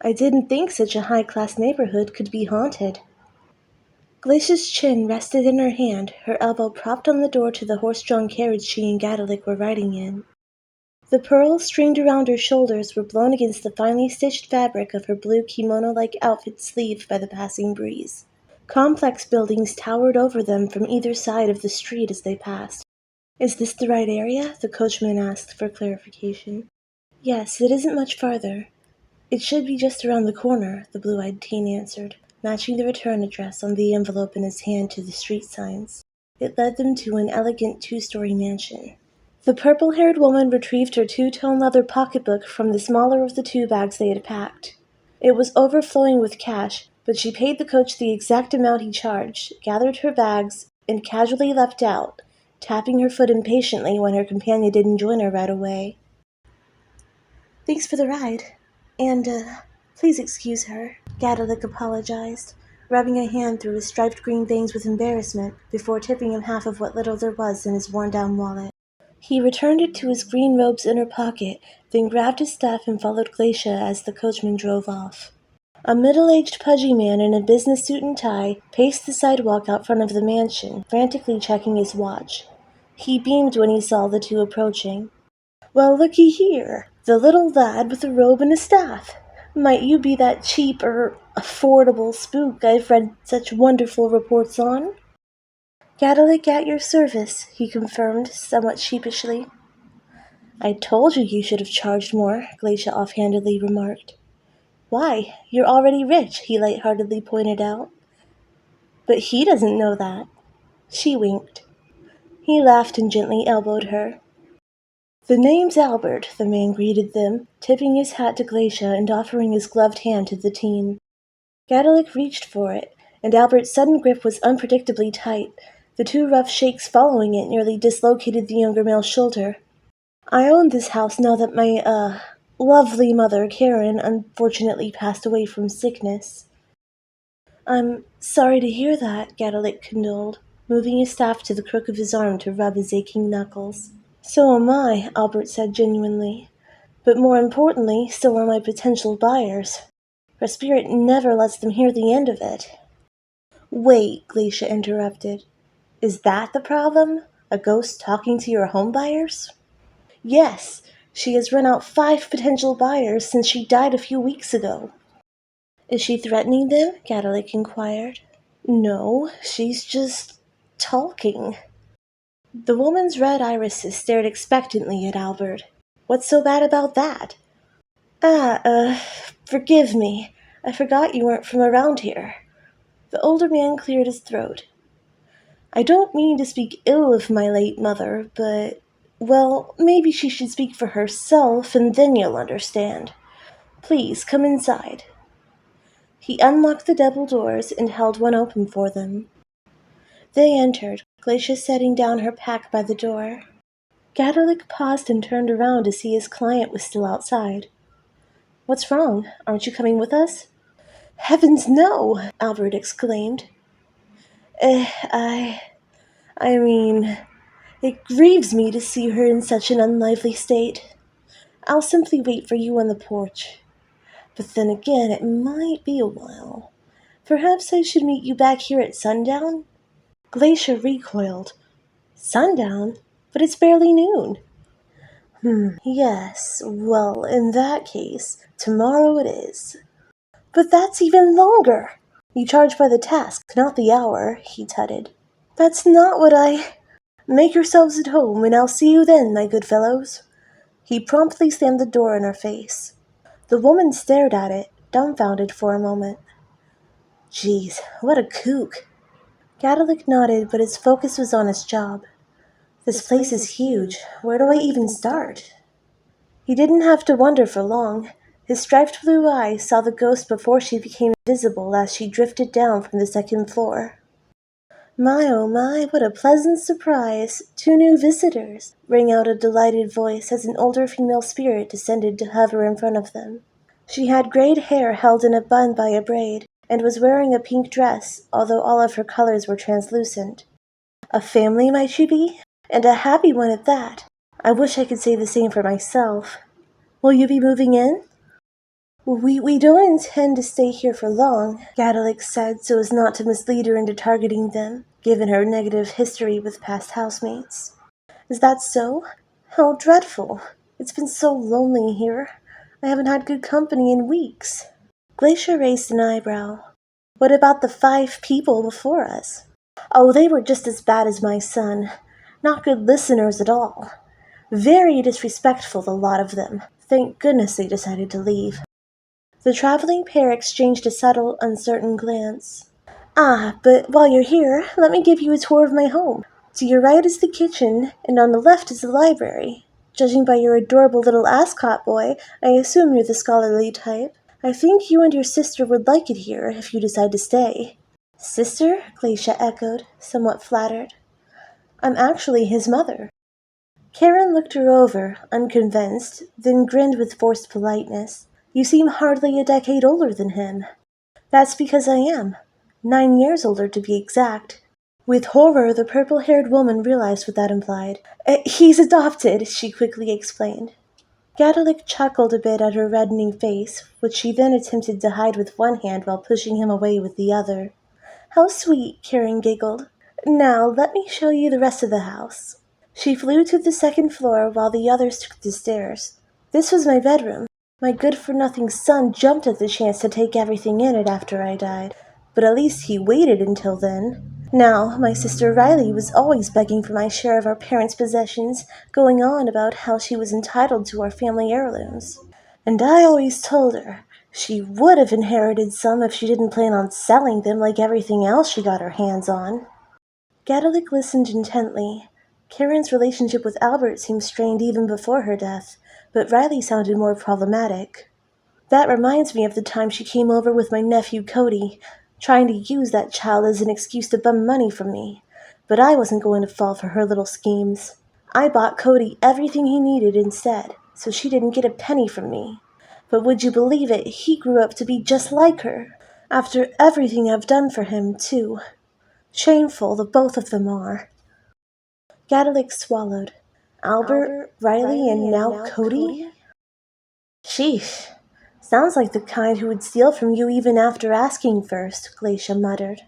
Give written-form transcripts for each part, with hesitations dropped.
I didn't think such a high-class neighborhood could be haunted. Glacia's chin rested in her hand, her elbow propped on the door to the horse-drawn carriage she and Gadalik were riding in. The pearls stringed around her shoulders were blown against the finely stitched fabric of her blue kimono-like outfit sleeved by the passing breeze. Complex buildings towered over them from either side of the street as they passed. "Is this the right area?" the coachman asked for clarification. "Yes, it isn't much farther. It should be just around the corner," the blue-eyed teen answered, matching the return address on the envelope in his hand to the street signs. It led them to an elegant two-story mansion. The purple-haired woman retrieved her two-tone leather pocketbook from the smaller of the two bags they had packed. It was overflowing with cash, but she paid the coach the exact amount he charged, gathered her bags, and casually left out, tapping her foot impatiently when her companion didn't join her right away. "Thanks for the ride. And, please excuse her," Gadalik apologized, rubbing a hand through his striped green bangs with embarrassment before tipping him half of what little there was in his worn-down wallet. He returned it to his green robe's inner pocket, then grabbed his staff and followed Glacia as the coachman drove off. A middle-aged pudgy man in a business suit and tie paced the sidewalk out front of the mansion, frantically checking his watch. He beamed when he saw the two approaching. "Well, looky here, the little lad with a robe and a staff. Might you be that cheap, affordable spook I've read such wonderful reports on?" "Gadalik at your service," he confirmed, somewhat sheepishly. "I told you should have charged more," Glacia offhandedly remarked. "Why, you're already rich," he lightheartedly pointed out. "But he doesn't know that." She winked. He laughed and gently elbowed her. "The name's Albert," the man greeted them, tipping his hat to Glacia and offering his gloved hand to the teen. Gadalik reached for it, and Albert's sudden grip was unpredictably tight. The two rough shakes following it nearly dislocated the younger male's shoulder. "I own this house now that my, lovely mother, Karen, unfortunately passed away from sickness." "I'm sorry to hear that," Gadalik condoled, moving his staff to the crook of his arm to rub his aching knuckles. "So am I," Albert said genuinely. "But more importantly, so are my potential buyers. Her spirit never lets them hear the end of it." "Wait," Glacia interrupted. "Is that the problem? A ghost talking to your home buyers?" "Yes. She has run out 5 potential buyers since she died a few weeks ago." "Is she threatening them?" Gadalik inquired. "No, she's just talking." The woman's red irises stared expectantly at Albert. "What's so bad about that?" Forgive me. I forgot you weren't from around here." The older man cleared his throat. "I don't mean to speak ill of my late mother, but, well, maybe she should speak for herself, and then you'll understand. Please, come inside." He unlocked the double doors and held one open for them. They entered, Glacia setting down her pack by the door. Gadalik paused and turned around to see his client was still outside. "What's wrong? Aren't you coming with us?" "Heavens, no!" Albert exclaimed. I mean, it grieves me to see her in such an unlively state. I'll simply wait for you on the porch. But then again, it might be a while. Perhaps I should meet you back here at sundown?" Glacia recoiled. "Sundown? But it's barely noon." Yes, well, in that case, tomorrow it is." "But that's even longer." "You charge by the task, not the hour," he tutted. "That's not what I—" "Make yourselves at home, and I'll see you then, my good fellows." He promptly slammed the door in her face. The woman stared at it, dumbfounded for a moment. "Geez, what a kook." Gadalik nodded, but his focus was on his job. "This place is huge. Where do I even start?" He didn't have to wonder for long. His striped blue eyes saw the ghost before she became visible as she drifted down from the second floor. "My, oh my, what a pleasant surprise! 2 new visitors!" rang out a delighted voice as an older female spirit descended to hover in front of them. She had grayed hair held in a bun by a braid, and was wearing a pink dress, although all of her colors were translucent. "A family, might she be? And a happy one at that. I wish I could say the same for myself. Will you be moving in?" We don't intend to stay here for long, Gadalik said so as not to mislead her into targeting them, given her negative history with past housemates. Is that so? How dreadful. It's been so lonely here. I haven't had good company in weeks. Glacia raised an eyebrow. What about the 5 people before us? Oh, they were just as bad as my son. Not good listeners at all. Very disrespectful, a lot of them. Thank goodness they decided to leave. The traveling pair exchanged a subtle, uncertain glance. Ah, but while you're here, let me give you a tour of my home. To your right is the kitchen, and on the left is the library. Judging by your adorable little ascot boy, I assume you're the scholarly type. I think you and your sister would like it here, if you decide to stay. Sister? Glacia echoed, somewhat flattered. I'm actually his mother. Karen looked her over, unconvinced, then grinned with forced politeness. You seem hardly a decade older than him. That's because I am. 9 years older, to be exact. With horror, the purple-haired woman realized what that implied. He's adopted, she quickly explained. Gadalik chuckled a bit at her reddening face, which she then attempted to hide with one hand while pushing him away with the other. How sweet, Karen giggled. Now, let me show you the rest of the house. She flew to the 2nd floor while the others took the stairs. This was my bedroom. My good-for-nothing son jumped at the chance to take everything in it after I died, but at least he waited until then. Now, my sister Riley was always begging for my share of our parents' possessions, going on about how she was entitled to our family heirlooms. And I always told her she would have inherited some if she didn't plan on selling them like everything else she got her hands on. Gadalik listened intently. Karen's relationship with Albert seemed strained even before her death, but Riley sounded more problematic. That reminds me of the time she came over with my nephew Cody, trying to use that child as an excuse to bum money from me. But I wasn't going to fall for her little schemes. I bought Cody everything he needed instead, so she didn't get a penny from me. But would you believe it, he grew up to be just like her. After everything I've done for him, too. Shameful, the both of them are. Gadalik swallowed. Albert, Riley, and now Cody? Sheesh. Sounds like the kind who would steal from you even after asking first, Glacia muttered.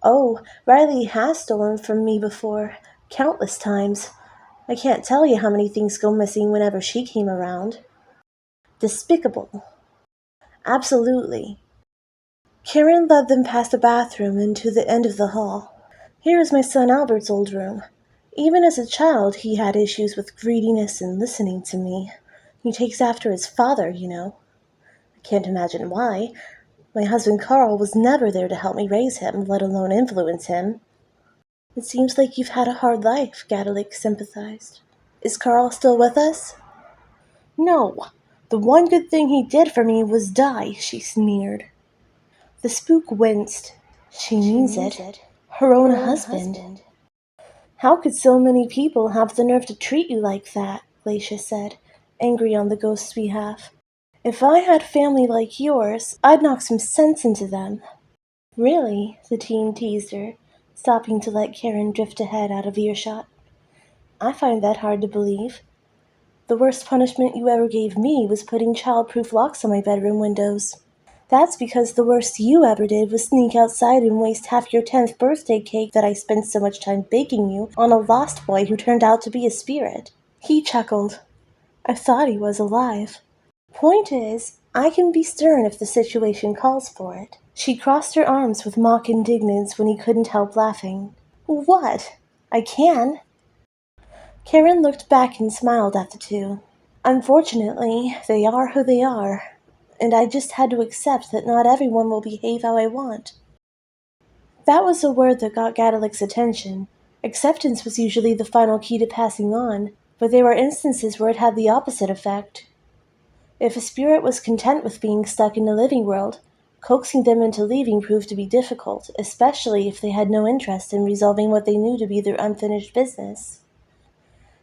Oh, Riley has stolen from me before. Countless times. I can't tell you how many things go missing whenever she came around. Despicable. Absolutely. Karen led them past the bathroom and to the end of the hall. Here is my son Albert's old room. Even as a child, he had issues with greediness and listening to me. He takes after his father, you know. I can't imagine why. My husband Carl was never there to help me raise him, let alone influence him. It seems like you've had a hard life, Gadalik sympathized. Is Carl still with us? No. The one good thing he did for me was die, she sneered. The spook winced. She means it. Her own husband. How could so many people have the nerve to treat you like that? Glacia said, angry on the ghost's behalf. If I had family like yours, I'd knock some sense into them. Really? The teen teased her, stopping to let Karen drift ahead out of earshot. I find that hard to believe. The worst punishment you ever gave me was putting child-proof locks on my bedroom windows. That's because the worst you ever did was sneak outside and waste half your 10th birthday cake that I spent so much time baking you on a lost boy who turned out to be a spirit. He chuckled. I thought he was alive. Point is, I can be stern if the situation calls for it. She crossed her arms with mock indignance when he couldn't help laughing. What? I can. Karen looked back and smiled at the two. Unfortunately, they are who they are, and I just had to accept that not everyone will behave how I want. That was a word that got Gadalik's attention. Acceptance was usually the final key to passing on, but there were instances where it had the opposite effect. If a spirit was content with being stuck in the living world, coaxing them into leaving proved to be difficult, especially if they had no interest in resolving what they knew to be their unfinished business.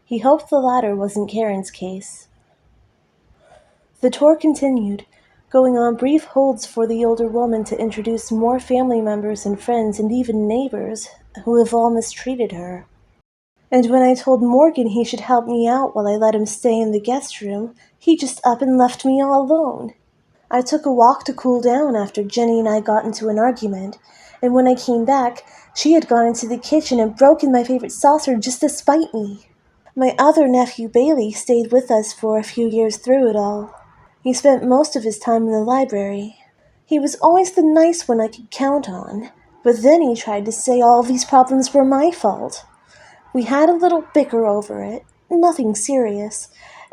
He hoped the latter wasn't Karen's case. The tour continued, going on brief holds for the older woman to introduce more family members and friends and even neighbors who have all mistreated her. And when I told Morgan he should help me out while I let him stay in the guest room, he just up and left me all alone. I took a walk to cool down after Jenny and I got into an argument, and when I came back, she had gone into the kitchen and broken my favorite saucer just to spite me. My other nephew Bailey stayed with us for a few years through it all. He spent most of his time in the library. He was always the nice one I could count on, but then he tried to say all these problems were my fault. We had a little bicker over it, nothing serious,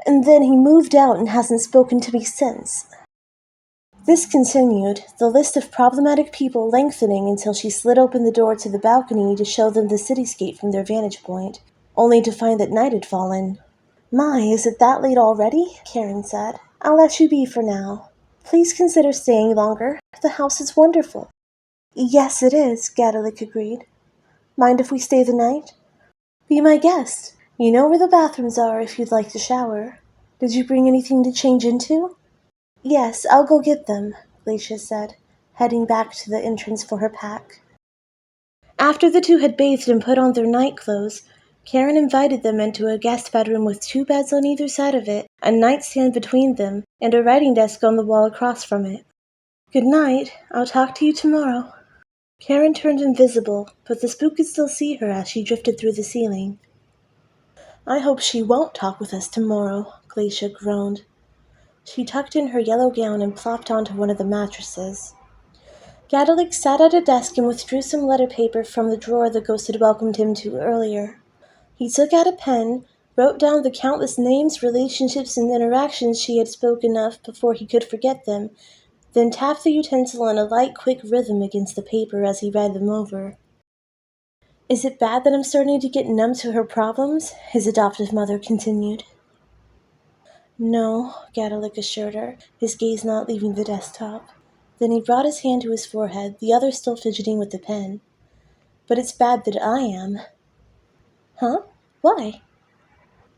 and then he moved out and hasn't spoken to me since. This continued, the list of problematic people lengthening until she slid open the door to the balcony to show them the cityscape from their vantage point, only to find that night had fallen. "My, is it that late already?" Karen said. "I'll let you be for now. Please consider staying longer. The house is wonderful." "Yes, it is," Gadalik agreed. "Mind if we stay the night?" "Be my guest. You know where the bathrooms are if you'd like to shower. Did you bring anything to change into?" "Yes, I'll go get them," Glacia said, heading back to the entrance for her pack. After the two had bathed and put on their night clothes, Karen invited them into a guest bedroom with 2 beds on either side of it, a nightstand between them, and a writing desk on the wall across from it. "Good night. I'll talk to you tomorrow." Karen turned invisible, but the spook could still see her as she drifted through the ceiling. "I hope she won't talk with us tomorrow," Glacia groaned. She tucked in her yellow gown and plopped onto one of the mattresses. Gadalik sat at a desk and withdrew some letter paper from the drawer the ghost had welcomed him to earlier. He took out a pen, wrote down the countless names, relationships, and interactions she had spoken of before he could forget them, then tapped the utensil in a light, quick rhythm against the paper as he read them over. "Is it bad that I'm starting to get numb to her problems?" his adoptive mother continued. "No," Gadalik assured her, his gaze not leaving the desktop. Then he brought his hand to his forehead, the other still fidgeting with the pen. "But it's bad that I am." "Huh? Why?"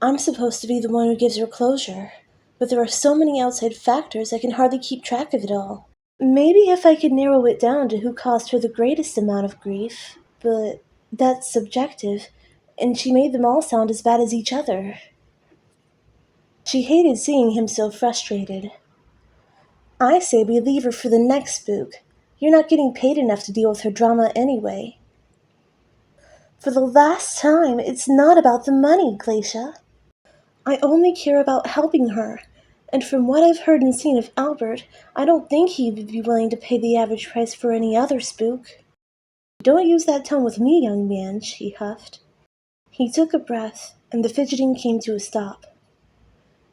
"I'm supposed to be the one who gives her closure, but there are so many outside factors I can hardly keep track of it all. Maybe if I could narrow it down to who caused her the greatest amount of grief, but that's subjective, and she made them all sound as bad as each other." She hated seeing him so frustrated. "I say we leave her for the next spook. You're not getting paid enough to deal with her drama anyway." "For the last time, it's not about the money, Glacia. I only care about helping her, and from what I've heard and seen of Albert, I don't think he would be willing to pay the average price for any other spook." "Don't use that tone with me, young man," she huffed. He took a breath, and the fidgeting came to a stop.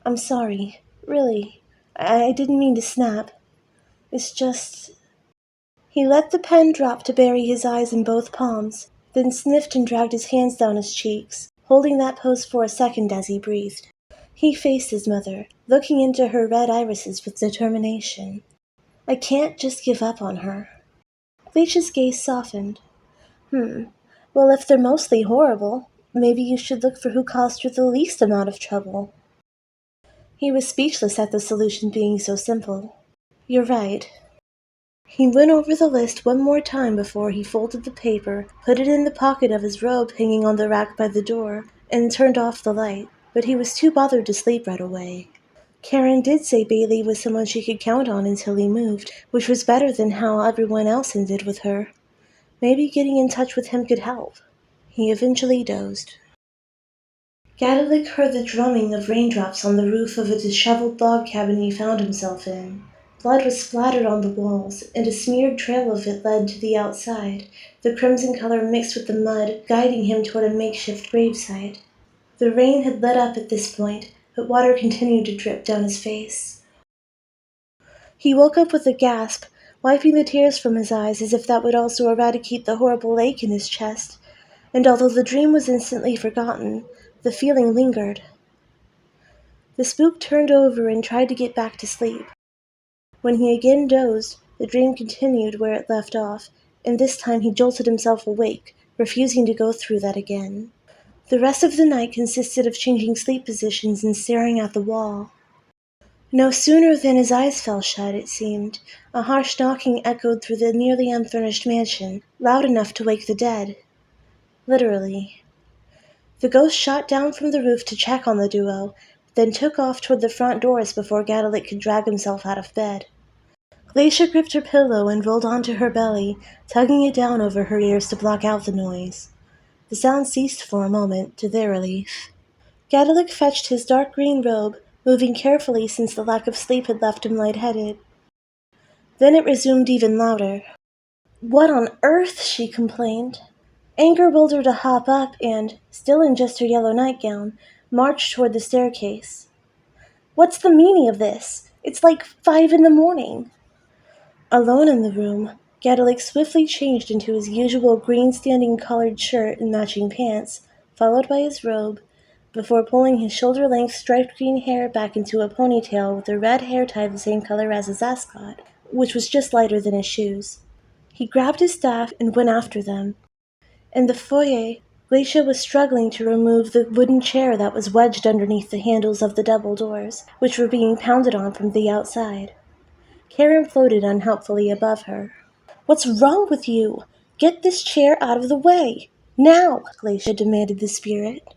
"I'm sorry. Really. I didn't mean to snap. It's just—" He let the pen drop to bury his eyes in both palms, then sniffed and dragged his hands down his cheeks, holding that pose for a second as he breathed. He faced his mother, looking into her red irises with determination. "I can't just give up on her." Glacia's gaze softened. Well, if they're mostly horrible, maybe you should look for who caused her the least amount of trouble." He was speechless at the solution being so simple. "You're right." He went over the list one more time before he folded the paper, put it in the pocket of his robe hanging on the rack by the door, and turned off the light, but he was too bothered to sleep right away. Karen did say Bailey was someone she could count on until he moved, which was better than how everyone else ended with her. Maybe getting in touch with him could help. He eventually dozed. Gadalik heard the drumming of raindrops on the roof of a disheveled log cabin he found himself in. Blood was splattered on the walls, and a smeared trail of it led to the outside, the crimson color mixed with the mud, guiding him toward a makeshift gravesite. The rain had let up at this point, but water continued to drip down his face. He woke up with a gasp, wiping the tears from his eyes as if that would also eradicate the horrible ache in his chest, and although the dream was instantly forgotten, the feeling lingered. The spook turned over and tried to get back to sleep. When he again dozed, the dream continued where it left off, and this time he jolted himself awake, refusing to go through that again. The rest of the night consisted of changing sleep positions and staring at the wall. No sooner than his eyes fell shut, it seemed, a harsh knocking echoed through the nearly unfurnished mansion, loud enough to wake the dead. Literally. The ghost shot down from the roof to check on the duo, then took off toward the front doors before Gadalik could drag himself out of bed. Glacia gripped her pillow and rolled onto her belly, tugging it down over her ears to block out the noise. The sound ceased for a moment, to their relief. Gadalik fetched his dark green robe, moving carefully since the lack of sleep had left him lightheaded. Then it resumed even louder. "What on earth?" she complained. Anger willed her to hop up and, still in just her yellow nightgown, march toward the staircase. "What's the meaning of this? It's like 5 in the morning." Alone in the room, Gadalik swiftly changed into his usual green standing collared shirt and matching pants, followed by his robe, before pulling his shoulder-length striped green hair back into a ponytail with the red hair tied the same color as his ascot, which was just lighter than his shoes. He grabbed his staff and went after them. In the foyer, Glacia was struggling to remove the wooden chair that was wedged underneath the handles of the double doors, which were being pounded on from the outside. Karen floated unhelpfully above her. "What's wrong with you? Get this chair out of the way! Now!" Glacia demanded the spirit.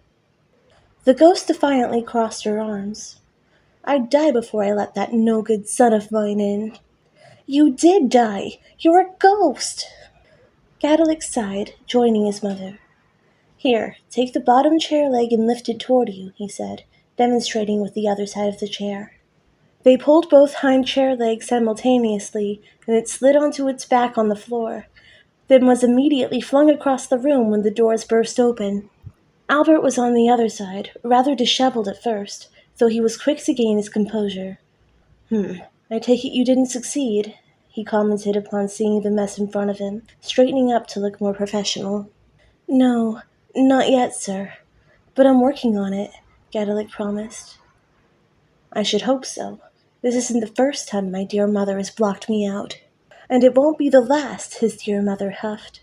The ghost defiantly crossed her arms. "I'd die before I let that no-good son of mine in." "You did die! You're a ghost!" Gadalik sighed, joining his mother. "Here, take the bottom chair leg and lift it toward you," he said, demonstrating with the other side of the chair. They pulled both hind chair legs simultaneously, and it slid onto its back on the floor, then was immediately flung across the room when the doors burst open. Albert was on the other side, rather disheveled at first, though he was quick to gain his composure. I take it you didn't succeed," he commented upon seeing the mess in front of him, straightening up to look more professional. "No, not yet, sir. But I'm working on it," Gadalik promised. "I should hope so. This isn't the first time my dear mother has blocked me out. And it won't be the last," his dear mother huffed.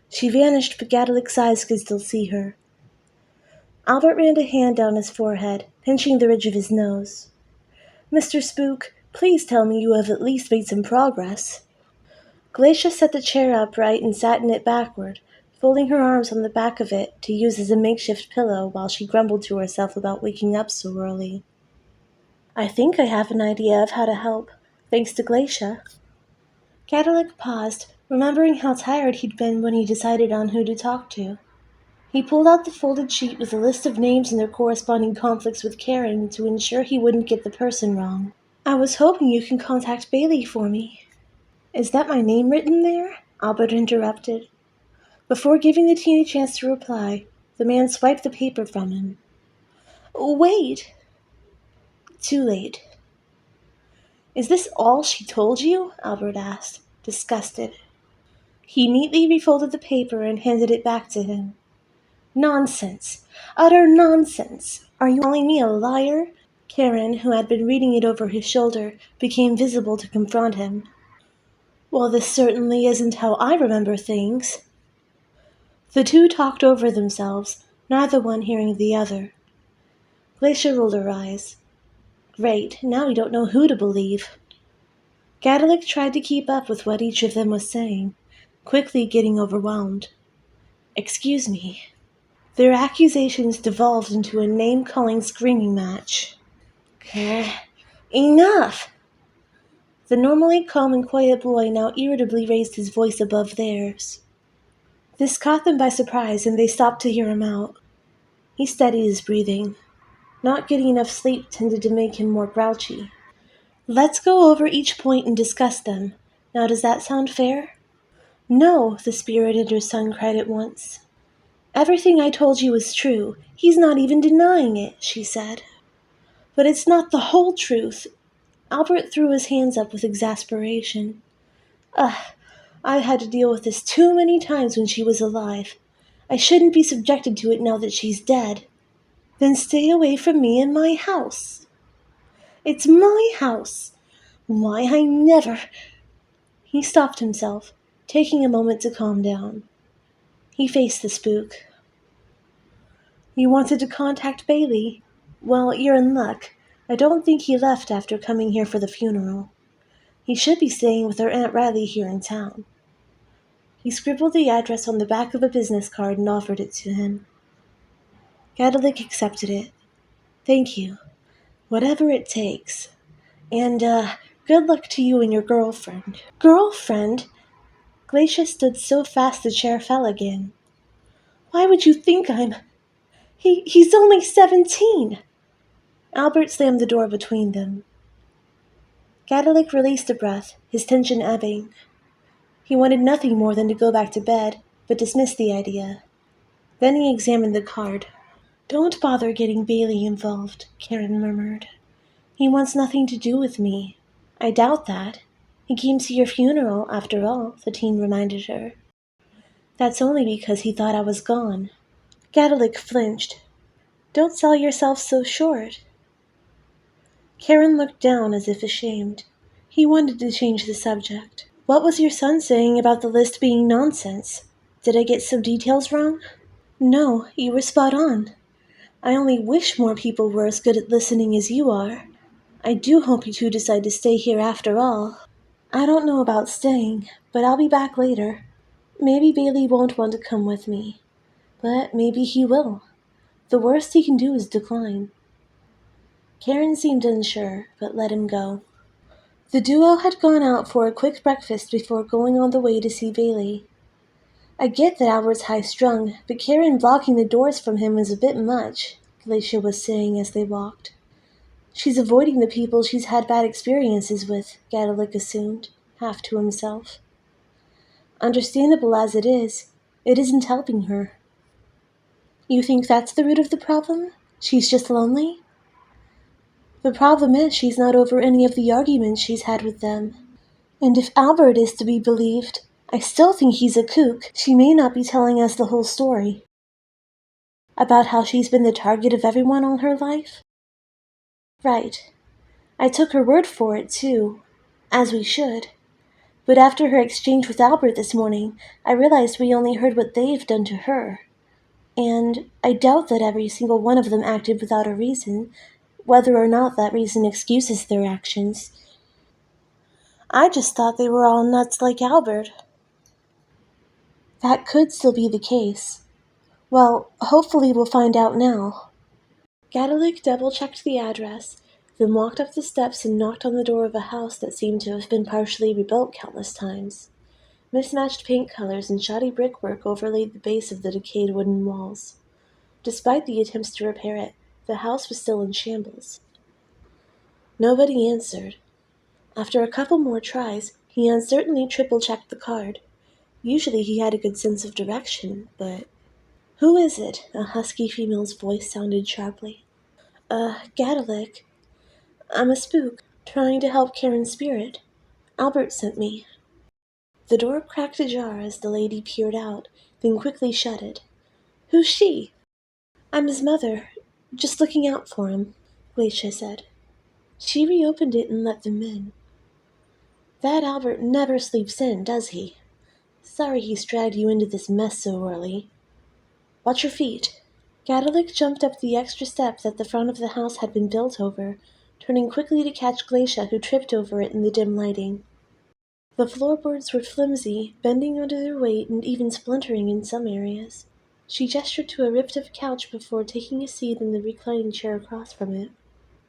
She vanished, but Gadalik's eyes could still see her. Albert ran a hand down his forehead, pinching the ridge of his nose. "Mr. Spook, please tell me you have at least made some progress." Glacia set the chair upright and sat in it backward, folding her arms on the back of it to use as a makeshift pillow while she grumbled to herself about waking up so early. "I think I have an idea of how to help, thanks to Glacia." Gadalik paused, remembering how tired he'd been when he decided on who to talk to. He pulled out the folded sheet with a list of names and their corresponding conflicts with Karen to ensure he wouldn't get the person wrong. "I was hoping you can contact Bailey for me." "Is that my name written there?" Albert interrupted. Before giving the teen a chance to reply, the man swiped the paper from him. "Wait!" Too late. "Is this all she told you?" Albert asked, disgusted. He neatly refolded the paper and handed it back to him. "Nonsense! Utter nonsense! Are you calling me a liar?" Karen, who had been reading it over his shoulder, became visible to confront him. "Well, this certainly isn't how I remember things." The two talked over themselves, neither one hearing the other. Glacia rolled her eyes. Great, now we don't know who to believe. Gadalik tried to keep up with what each of them was saying, quickly getting overwhelmed. "Excuse me." Their accusations devolved into a name-calling screaming match. Enough! The normally calm and quiet boy now irritably raised his voice above theirs. This caught them by surprise, and they stopped to hear him out. He steadied his breathing. Not getting enough sleep tended to make him more grouchy. "Let's go over each point and discuss them. Now does that sound fair?" "No," the spirit and her son cried at once. "Everything I told you is true. He's not even denying it," she said. "But it's not the whole truth." Albert threw his hands up with exasperation. I've had to deal with this too many times when she was alive. I shouldn't be subjected to it now that she's dead. Then stay away from me and my house. It's my house. Why, I never... He stopped himself, taking a moment to calm down. He faced the spook. "You wanted to contact Bailey? Well, you're in luck. I don't think he left after coming here for the funeral. He should be staying with our Aunt Riley here in town." He scribbled the address on the back of a business card and offered it to him. Gadalik accepted it. "Thank you. Whatever it takes. And, Good luck to you and your girlfriend. Girlfriend? Glacia stood so fast the chair fell again. Why would you think I'm... He's only 17! Albert slammed the door between them. Gadalik released a breath, his tension ebbing. He wanted nothing more than to go back to bed, but dismissed the idea. Then he examined the card. Don't bother getting Bailey involved, Karen murmured. He wants nothing to do with me. I doubt that. He came to your funeral, after all, the teen reminded her. That's only because he thought I was gone. Gadalik flinched. Don't sell yourself so short. Karen looked down as if ashamed. He wanted to change the subject. What was your son saying about the list being nonsense? Did I get some details wrong? No, you were spot on. I only wish more people were as good at listening as you are. I do hope you two decide to stay here after all. I don't know about staying, but I'll be back later. Maybe Bailey won't want to come with me, but maybe he will. The worst he can do is decline. Karen seemed unsure, but let him go. The duo had gone out for a quick breakfast before going on the way to see Bailey. I get that Albert's high-strung, but Karen blocking the doors from him is a bit much, Glacia was saying as they walked. She's avoiding the people she's had bad experiences with, Gadalik assumed, half to himself. Understandable as it isn't helping her. You think that's the root of the problem? She's just lonely? The problem is she's not over any of the arguments she's had with them. And if Albert is to be believed, I still think he's a kook. She may not be telling us the whole story. About how she's been the target of everyone all her life? Right. I took her word for it, too. As we should. But after her exchange with Albert this morning, I realized we only heard what they've done to her. And I doubt that every single one of them acted without a reason, whether or not that reason excuses their actions. I just thought they were all nuts like Albert. That could still be the case. Well, hopefully we'll find out now. Gadalik double-checked the address, then walked up the steps and knocked on the door of a house that seemed to have been partially rebuilt countless times. Mismatched paint colors and shoddy brickwork overlaid the base of the decayed wooden walls. Despite the attempts to repair it, the house was still in shambles. Nobody answered. After a couple more tries, he uncertainly triple-checked the card. Usually he had a good sense of direction, but... Who is it? A husky female's voice sounded sharply. Gadalik. I'm a spook, trying to help Karen's spirit. Albert sent me. The door cracked ajar as the lady peered out, then quickly shut it. Who's she? I'm his mother. Just looking out for him, Glacia said. She reopened it and let them in. That Albert never sleeps in, does he? Sorry he's dragged you into this mess so early. Watch your feet. Gadalik jumped up the extra step that the front of the house had been built over, turning quickly to catch Glacia, who tripped over it in the dim lighting. The floorboards were flimsy, bending under their weight and even splintering in some areas. She gestured to a ripped-up couch before taking a seat in the reclining chair across from it.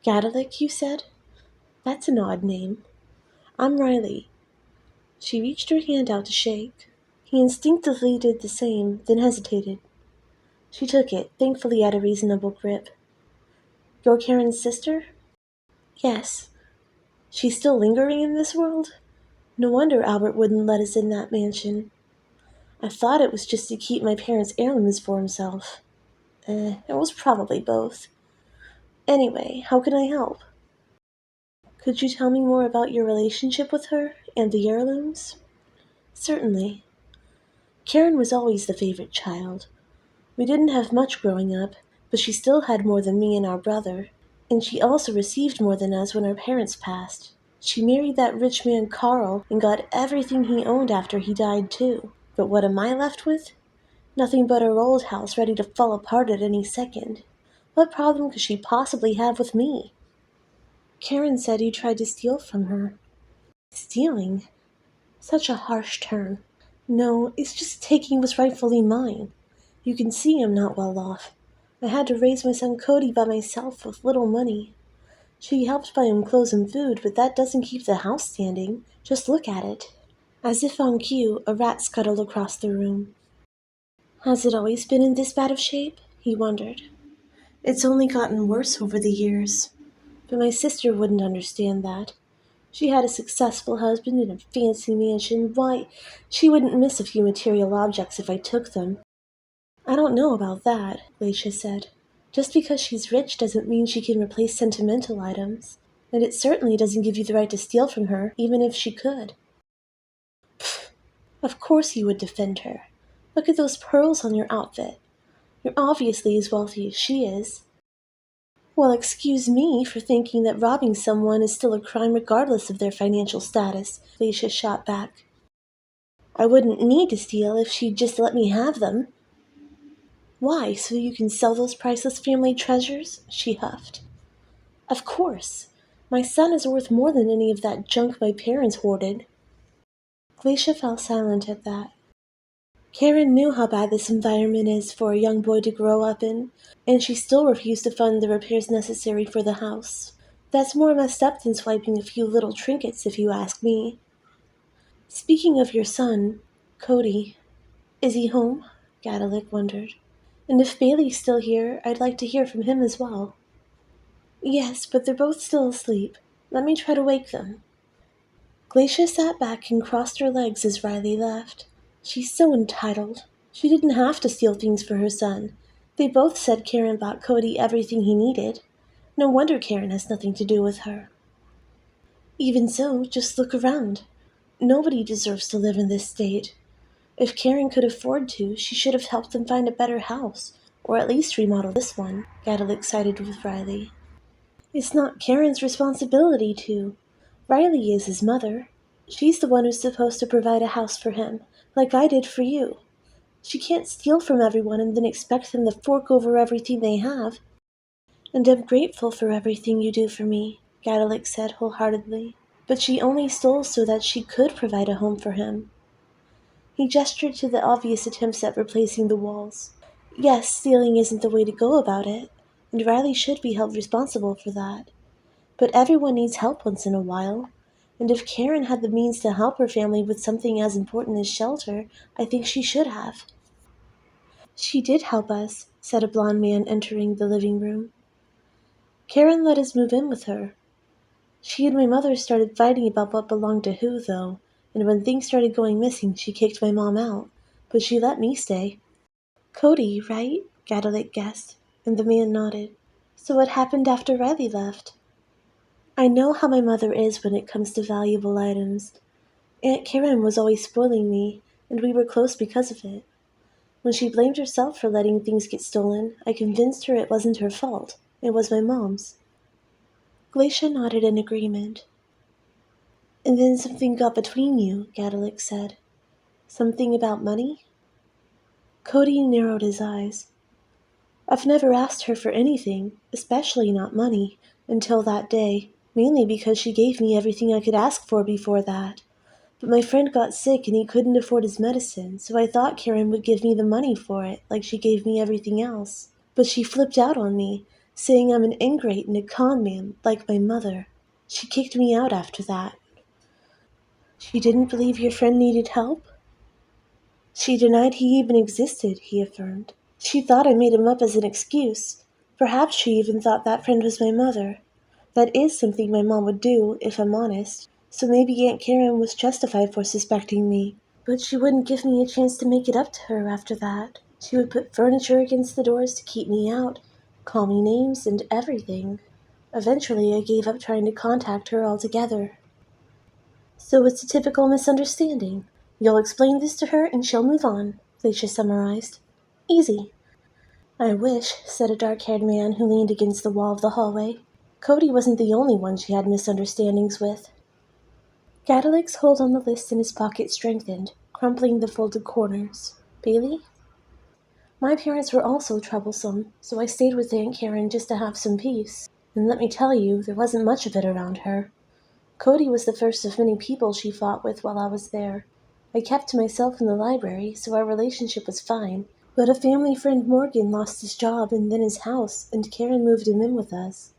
Gadalik, you said? That's an odd name. I'm Riley. She reached her hand out to shake. He instinctively did the same, then hesitated. She took it, thankfully at a reasonable grip. You're Karen's sister? Yes. She's still lingering in this world? No wonder Albert wouldn't let us in that mansion. I thought it was just to keep my parents' heirlooms for himself. It was probably both. Anyway, how can I help? Could you tell me more about your relationship with her and the heirlooms? Certainly. Karen was always the favorite child. We didn't have much growing up, but she still had more than me and our brother, and she also received more than us when our parents passed. She married that rich man Carl and got everything he owned after he died too. But what am I left with? Nothing but her old house ready to fall apart at any second. What problem could she possibly have with me? Karen said you tried to steal from her. Stealing? Such a harsh term. No, it's just taking what's rightfully mine. You can see I'm not well off. I had to raise my son Cody by myself with little money. She helped buy him clothes and food, but that doesn't keep the house standing. Just look at it." As if on cue, a rat scuttled across the room. "Has it always been in this bad of shape?" he wondered. "It's only gotten worse over the years. But my sister wouldn't understand that. She had a successful husband and a fancy mansion. Why, she wouldn't miss a few material objects if I took them." "I don't know about that," Glacia said. "Just because she's rich doesn't mean she can replace sentimental items. And it certainly doesn't give you the right to steal from her, even if she could." "Pfft, of course you would defend her. Look at those pearls on your outfit. You're obviously as wealthy as she is." "Well, excuse me for thinking that robbing someone is still a crime regardless of their financial status," Glacia shot back. "I wouldn't need to steal if she'd just let me have them." "Why, so you can sell those priceless family treasures?" she huffed. "Of course. My son is worth more than any of that junk my parents hoarded." Glacia fell silent at that. Karen knew how bad this environment is for a young boy to grow up in, and she still refused to fund the repairs necessary for the house. That's more messed up than swiping a few little trinkets, if you ask me. "Speaking of your son, Cody, is he home?" Gadalik wondered. "And if Bailey's still here, I'd like to hear from him as well." "Yes, but they're both still asleep. Let me try to wake them." Glacia sat back and crossed her legs as Riley left. She's so entitled. She didn't have to steal things for her son. They both said Karen bought Cody everything he needed. No wonder Karen has nothing to do with her. Even so, just look around. Nobody deserves to live in this state. If Karen could afford to, she should have helped them find a better house, or at least remodel this one, Gadalik sided with Riley. "It's not Karen's responsibility to. Riley is his mother. She's the one who's supposed to provide a house for him, like I did for you. She can't steal from everyone and then expect them to fork over everything they have." "And I'm grateful for everything you do for me," Gadalik said wholeheartedly. "But she only stole so that she could provide a home for him." He gestured to the obvious attempts at replacing the walls. "Yes, stealing isn't the way to go about it, and Riley should be held responsible for that. But everyone needs help once in a while, and if Karen had the means to help her family with something as important as shelter, I think she should have." "She did help us," said a blond man entering the living room. "Karen let us move in with her. She and my mother started fighting about what belonged to who, though, and when things started going missing, she kicked my mom out. But she let me stay." "Cody, right?" Gadalik guessed, and the man nodded. "So what happened after Riley left?" "I know how my mother is when it comes to valuable items. Aunt Karen was always spoiling me, and we were close because of it. When she blamed herself for letting things get stolen, I convinced her it wasn't her fault. It was my mom's." Glacia nodded in agreement. "And then something got between you," Gadalik said. "Something about money?" Cody narrowed his eyes. "I've never asked her for anything, especially not money, until that day, mainly because she gave me everything I could ask for before that. But my friend got sick and he couldn't afford his medicine, so I thought Karen would give me the money for it, like she gave me everything else. But she flipped out on me, saying I'm an ingrate and a con man, like my mother. She kicked me out after that." "She didn't believe your friend needed help?" "She denied he even existed," he affirmed. "She thought I made him up as an excuse. Perhaps she even thought that friend was my mother. That is something my mom would do, if I'm honest. So maybe Aunt Karen was justified for suspecting me. But she wouldn't give me a chance to make it up to her after that. She would put furniture against the doors to keep me out, call me names and everything. Eventually I gave up trying to contact her altogether." "So it's a typical misunderstanding. You'll explain this to her and she'll move on," Glacia summarized. "Easy." "I wish," said a dark-haired man who leaned against the wall of the hallway. "Cody wasn't the only one she had misunderstandings with." Gadalik's hold on the list in his pocket strengthened, crumpling the folded corners. "Bailey?" "My parents were also troublesome, so I stayed with Aunt Karen just to have some peace. And let me tell you, there wasn't much of it around her. Cody was the first of many people she fought with while I was there. I kept to myself in the library, so our relationship was fine. But a family friend Morgan lost his job and then his house, and Karen moved him in with us."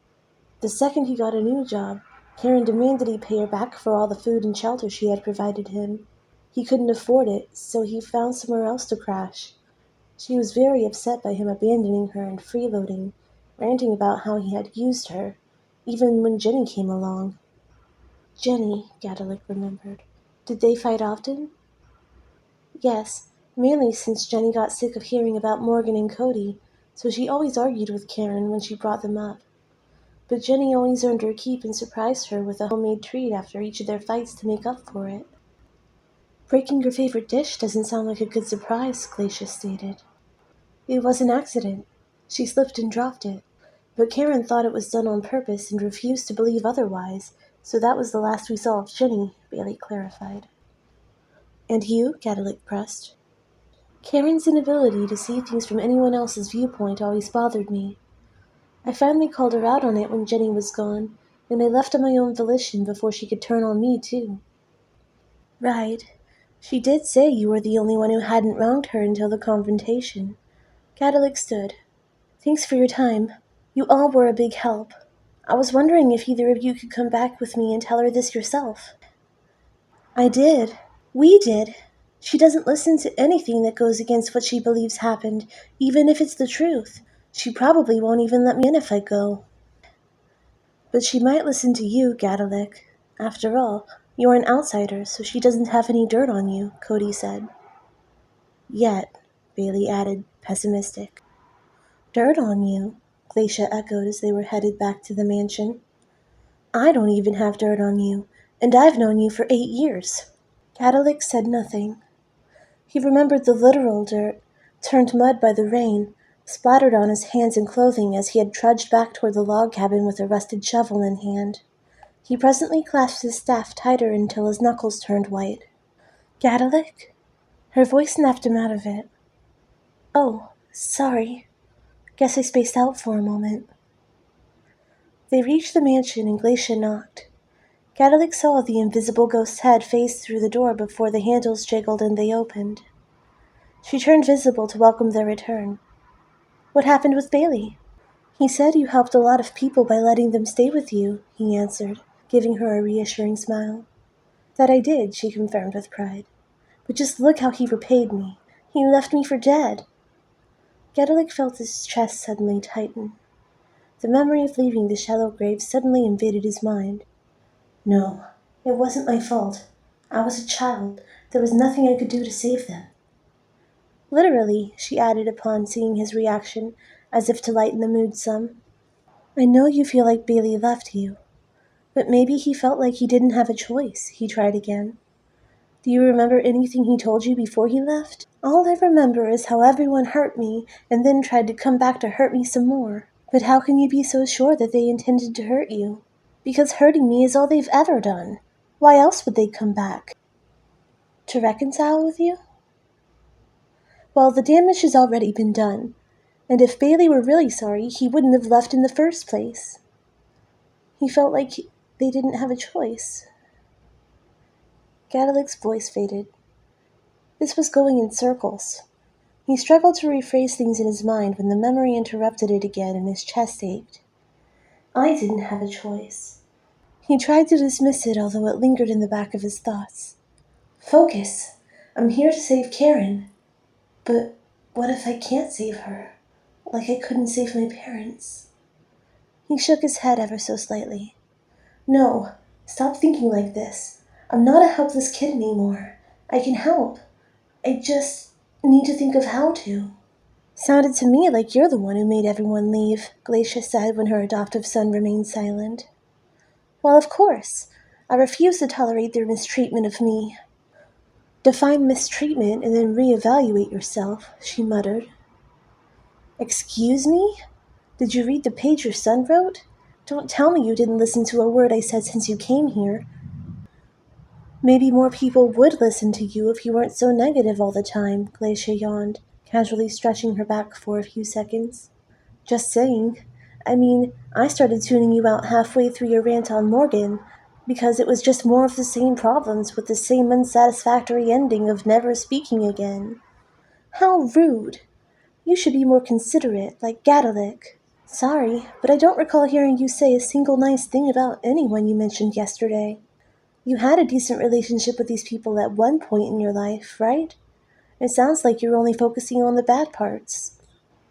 The second he got a new job, Karen demanded he pay her back for all the food and shelter she had provided him. He couldn't afford it, so he found somewhere else to crash. She was very upset by him abandoning her and freeloading, ranting about how he had used her, even when Jenny came along. Jenny, Gadalik remembered. Did they fight often? Yes, mainly since Jenny got sick of hearing about Morgan and Cody, so she always argued with Karen when she brought them up. But Jenny always earned her keep and surprised her with a homemade treat after each of their fights to make up for it. Breaking your favorite dish doesn't sound like a good surprise, Glacia stated. It was an accident. She slipped and dropped it. But Karen thought it was done on purpose and refused to believe otherwise, so that was the last we saw of Jenny, Bailey clarified. And you? Gadalik pressed. Karen's inability to see things from anyone else's viewpoint always bothered me. I finally called her out on it when Jenny was gone, and I left on my own volition before she could turn on me, too. Right. She did say you were the only one who hadn't wronged her until the confrontation. Gadalik stood. Thanks for your time. You all were a big help. I was wondering if either of you could come back with me and tell her this yourself. I did. We did. She doesn't listen to anything that goes against what she believes happened, even if it's the truth. She probably won't even let me in if I go. But she might listen to you, Gadalik. After all, you're an outsider, so she doesn't have any dirt on you, Cody said. Yet, Bailey added, pessimistic. Dirt on you, Glacia echoed as they were headed back to the mansion. I don't even have dirt on you, and I've known you for 8 years. Gadalik said nothing. He remembered the literal dirt, turned mud by the rain, splattered on his hands and clothing as he had trudged back toward the log cabin with a rusted shovel in hand. He presently clasped his staff tighter until his knuckles turned white. Gadalik? Her voice snapped him out of it. Oh, sorry. Guess I spaced out for a moment. They reached the mansion and Glacia knocked. Gadalik saw the invisible ghost's head phase through the door before the handles jiggled and they opened. She turned visible to welcome their return. What happened with Bailey? He said you helped a lot of people by letting them stay with you, he answered, giving her a reassuring smile. That I did, she confirmed with pride. But just look how he repaid me. He left me for dead. Gadalik felt his chest suddenly tighten. The memory of leaving the shallow grave suddenly invaded his mind. No, it wasn't my fault. I was a child. There was nothing I could do to save them. Literally, she added upon seeing his reaction, as if to lighten the mood some. I know you feel like Bailey left you, but maybe he felt like he didn't have a choice, he tried again. Do you remember anything he told you before he left? All I remember is how everyone hurt me and then tried to come back to hurt me some more. But how can you be so sure that they intended to hurt you? Because hurting me is all they've ever done. Why else would they come back? To reconcile with you? Well, the damage has already been done, and if Bailey were really sorry, he wouldn't have left in the first place. He felt like they didn't have a choice. Gadalik's voice faded. This was going in circles. He struggled to rephrase things in his mind when the memory interrupted it again and his chest ached. I didn't have a choice. He tried to dismiss it, although it lingered in the back of his thoughts. Focus. I'm here to save Karen. But what if I can't save her? Like I couldn't save my parents? He shook his head ever so slightly. No, stop thinking like this. I'm not a helpless kid anymore. I can help. I just need to think of how to. Sounded to me like you're the one who made everyone leave, Glacia said when her adoptive son remained silent. Well, of course. I refuse to tolerate their mistreatment of me. Define mistreatment and then reevaluate yourself, she muttered. Excuse me? Did you read the page your son wrote? Don't tell me you didn't listen to a word I said since you came here. Maybe more people would listen to you if you weren't so negative all the time, Glacia yawned, casually stretching her back for a few seconds. Just saying. I mean, I started tuning you out halfway through your rant on Morgan, because it was just more of the same problems with the same unsatisfactory ending of never speaking again. How rude! You should be more considerate, like Gadalik. Sorry, but I don't recall hearing you say a single nice thing about anyone you mentioned yesterday. You had a decent relationship with these people at one point in your life, right? It sounds like you're only focusing on the bad parts.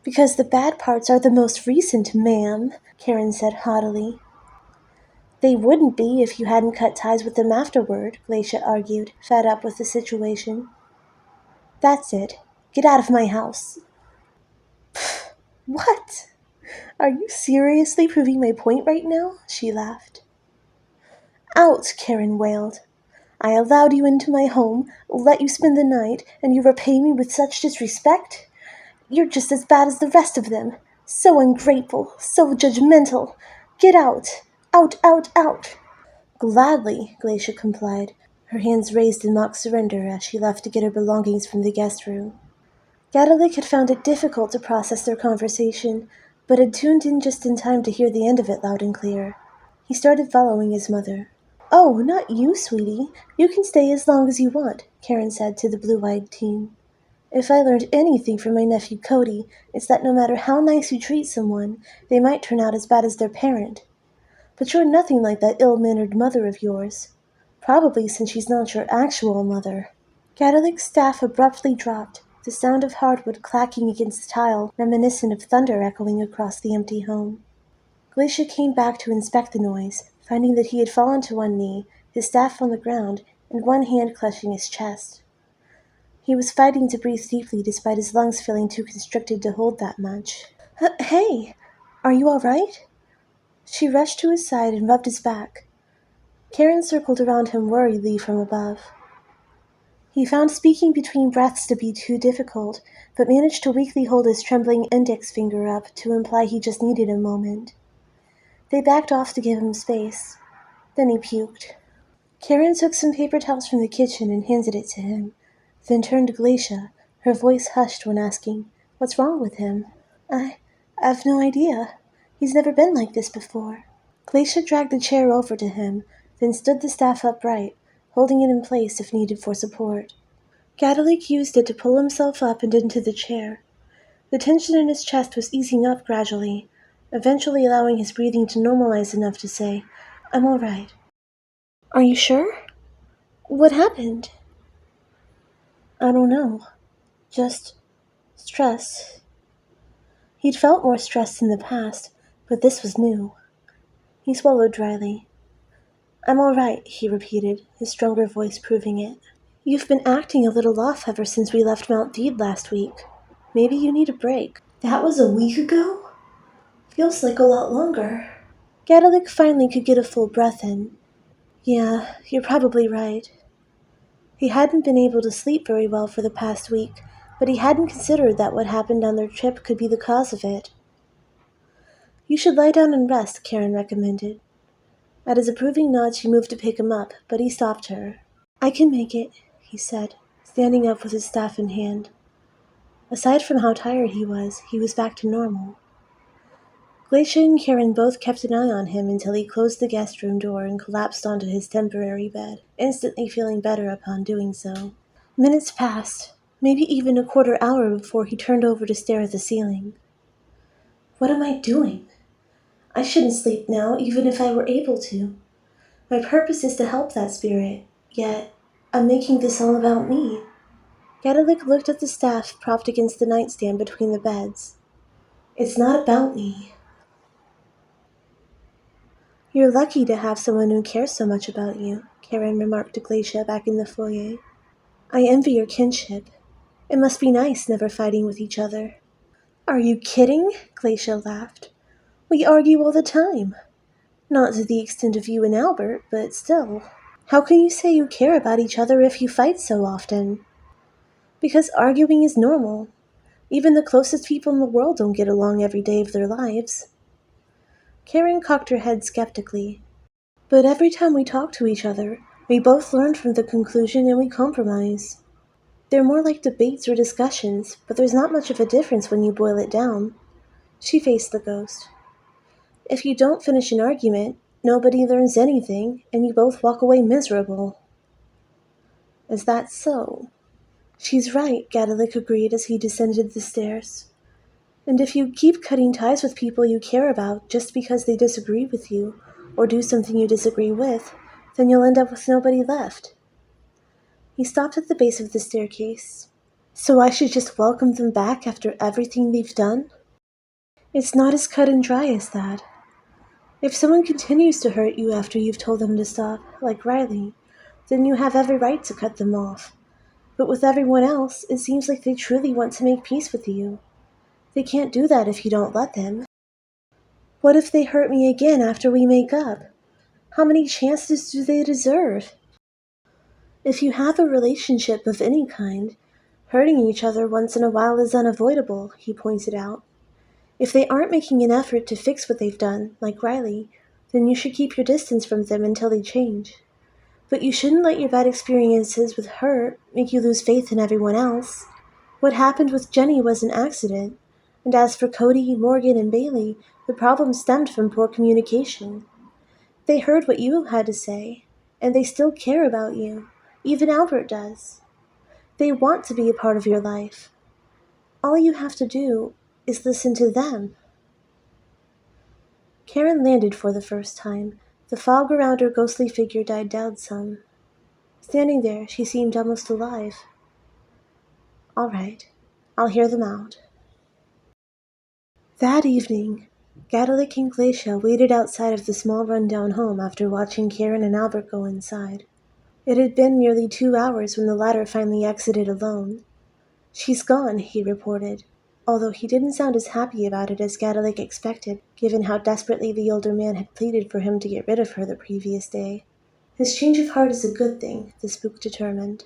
Because the bad parts are the most recent, ma'am, Karen said haughtily. They wouldn't be if you hadn't cut ties with them afterward, Glacia argued, fed up with the situation. That's it. Get out of my house. What? Are you seriously proving my point right now? She laughed. Out, Karen wailed. I allowed you into my home, let you spend the night, and you repay me with such disrespect? You're just as bad as the rest of them. So ungrateful, so judgmental. Get out. Out, out, out. Gladly, Glacia complied, her hands raised in mock surrender as she left to get her belongings from the guest room. Gadalik had found it difficult to process their conversation, but had tuned in just in time to hear the end of it loud and clear. He started following his mother. Oh, not you, sweetie. You can stay as long as you want, Karen said to the blue-eyed teen. If I learned anything from my nephew Cody, it's that no matter how nice you treat someone, they might turn out as bad as their parent. But you're nothing like that ill-mannered mother of yours. Probably since she's not your actual mother. Gadalik's staff abruptly dropped, the sound of hardwood clacking against tile reminiscent of thunder echoing across the empty home. Glacia came back to inspect the noise, finding that he had fallen to one knee, his staff on the ground, and one hand clutching his chest. He was fighting to breathe deeply despite his lungs feeling too constricted to hold that much. Hey! Are you all right? She rushed to his side and rubbed his back. Karen circled around him worriedly from above. He found speaking between breaths to be too difficult, but managed to weakly hold his trembling index finger up to imply he just needed a moment. They backed off to give him space. Then he puked. Karen took some paper towels from the kitchen and handed it to him, then turned to Glacia, her voice hushed when asking, "What's wrong with him?" I've no idea. He's never been like this before." Glacia dragged the chair over to him, then stood the staff upright, holding it in place if needed for support. Gadalik used it to pull himself up and into the chair. The tension in his chest was easing up gradually, eventually allowing his breathing to normalize enough to say, "I'm all right." "Are you sure? What happened?" "I don't know. Just stress." He'd felt more stressed in the past, but this was new. He swallowed dryly. "I'm all right," he repeated, his stronger voice proving it. "You've been acting a little off ever since we left Mount Theed last week. Maybe you need a break." "That was a week ago? Feels like a lot longer." Gadalik finally could get a full breath in. "Yeah, you're probably right." He hadn't been able to sleep very well for the past week, but he hadn't considered that what happened on their trip could be the cause of it. "You should lie down and rest," Karen recommended. At his approving nod, she moved to pick him up, but he stopped her. "I can make it," he said, standing up with his staff in hand. Aside from how tired he was back to normal. Glacia and Karen both kept an eye on him until he closed the guest room door and collapsed onto his temporary bed, instantly feeling better upon doing so. Minutes passed, maybe even a quarter hour before he turned over to stare at the ceiling. "What am I doing? I shouldn't sleep now, even if I were able to. My purpose is to help that spirit, yet I'm making this all about me." Gadalik looked at the staff propped against the nightstand between the beds. "It's not about me." "You're lucky to have someone who cares so much about you," Karen remarked to Glacia back in the foyer. "I envy your kinship. It must be nice never fighting with each other." "Are you kidding?" Glacia laughed. "We argue all the time. Not to the extent of you and Albert, but still. How can you say you care about each other if you fight so often?" "Because arguing is normal. Even the closest people in the world don't get along every day of their lives." Karen cocked her head skeptically. "But every time we talk to each other, we both learn from the conclusion and we compromise. They're more like debates or discussions, but there's not much of a difference when you boil it down." She faced the ghost. "If you don't finish an argument, nobody learns anything, and you both walk away miserable." "Is that so?" "She's right," Gadalik agreed as he descended the stairs. And if you keep cutting ties with people you care about just because they disagree with you, or do something you disagree with, then you'll end up with nobody left. He stopped at the base of the staircase. So I should just welcome them back after everything they've done? It's not as cut and dry as that. If someone continues to hurt you after you've told them to stop, like Riley, then you have every right to cut them off. But with everyone else, it seems like they truly want to make peace with you. They can't do that if you don't let them. What if they hurt me again after we make up? How many chances do they deserve? If you have a relationship of any kind, hurting each other once in a while is unavoidable, he pointed out. If they aren't making an effort to fix what they've done, like Riley, then you should keep your distance from them until they change. But you shouldn't let your bad experiences with her make you lose faith in everyone else. What happened with Jenny was an accident, and as for Cody, Morgan, and Bailey, the problem stemmed from poor communication. They heard what you had to say, and they still care about you. Even Albert does. They want to be a part of your life. All you have to do is listen to them. Karen landed for the first time. The fog around her ghostly figure died down some. Standing there, she seemed almost alive. All right, I'll hear them out. That evening, Gadalik and Glacia waited outside of the small rundown home after watching Karen and Albert go inside. It had been nearly 2 hours when the latter finally exited alone. She's gone, he reported, although he didn't sound as happy about it as Gadalik expected, given how desperately the older man had pleaded for him to get rid of her the previous day. His change of heart is a good thing, the spook determined.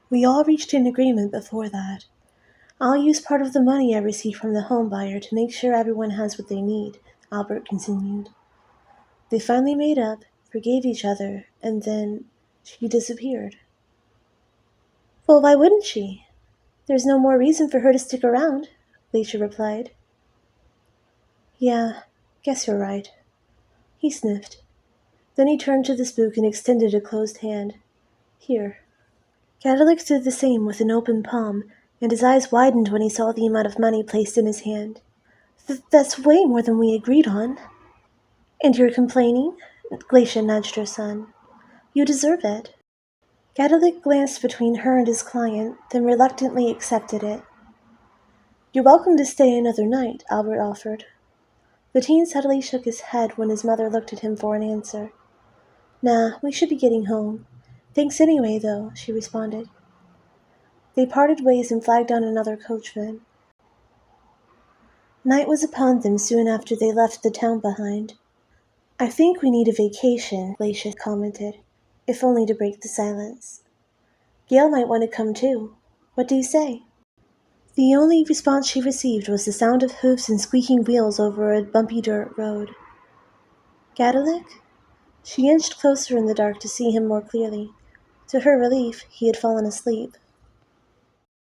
We all reached an agreement before that. I'll use part of the money I receive from the home buyer to make sure everyone has what they need, Albert continued. They finally made up, forgave each other, and then she disappeared. Well, why wouldn't she? There's no more reason for her to stick around, Glacia replied. Yeah, guess you're right. He sniffed. Then he turned to the spook and extended a closed hand. Here. Gadalik did the same with an open palm, and his eyes widened when he saw the amount of money placed in his hand. That's way more than we agreed on. And you're complaining? Glacia nudged her son. You deserve it. Gadalik glanced between her and his client, then reluctantly accepted it. You're welcome to stay another night, Albert offered. The teen suddenly shook his head when his mother looked at him for an answer. Nah, we should be getting home. Thanks anyway, though, she responded. They parted ways and flagged down another coachman. Night was upon them soon after they left the town behind. I think we need a vacation, Glacia commented, if only to break the silence. Gail might want to come too. What do you say? The only response she received was the sound of hoofs and squeaking wheels over a bumpy dirt road. Gadalik? She inched closer in the dark to see him more clearly. To her relief, he had fallen asleep.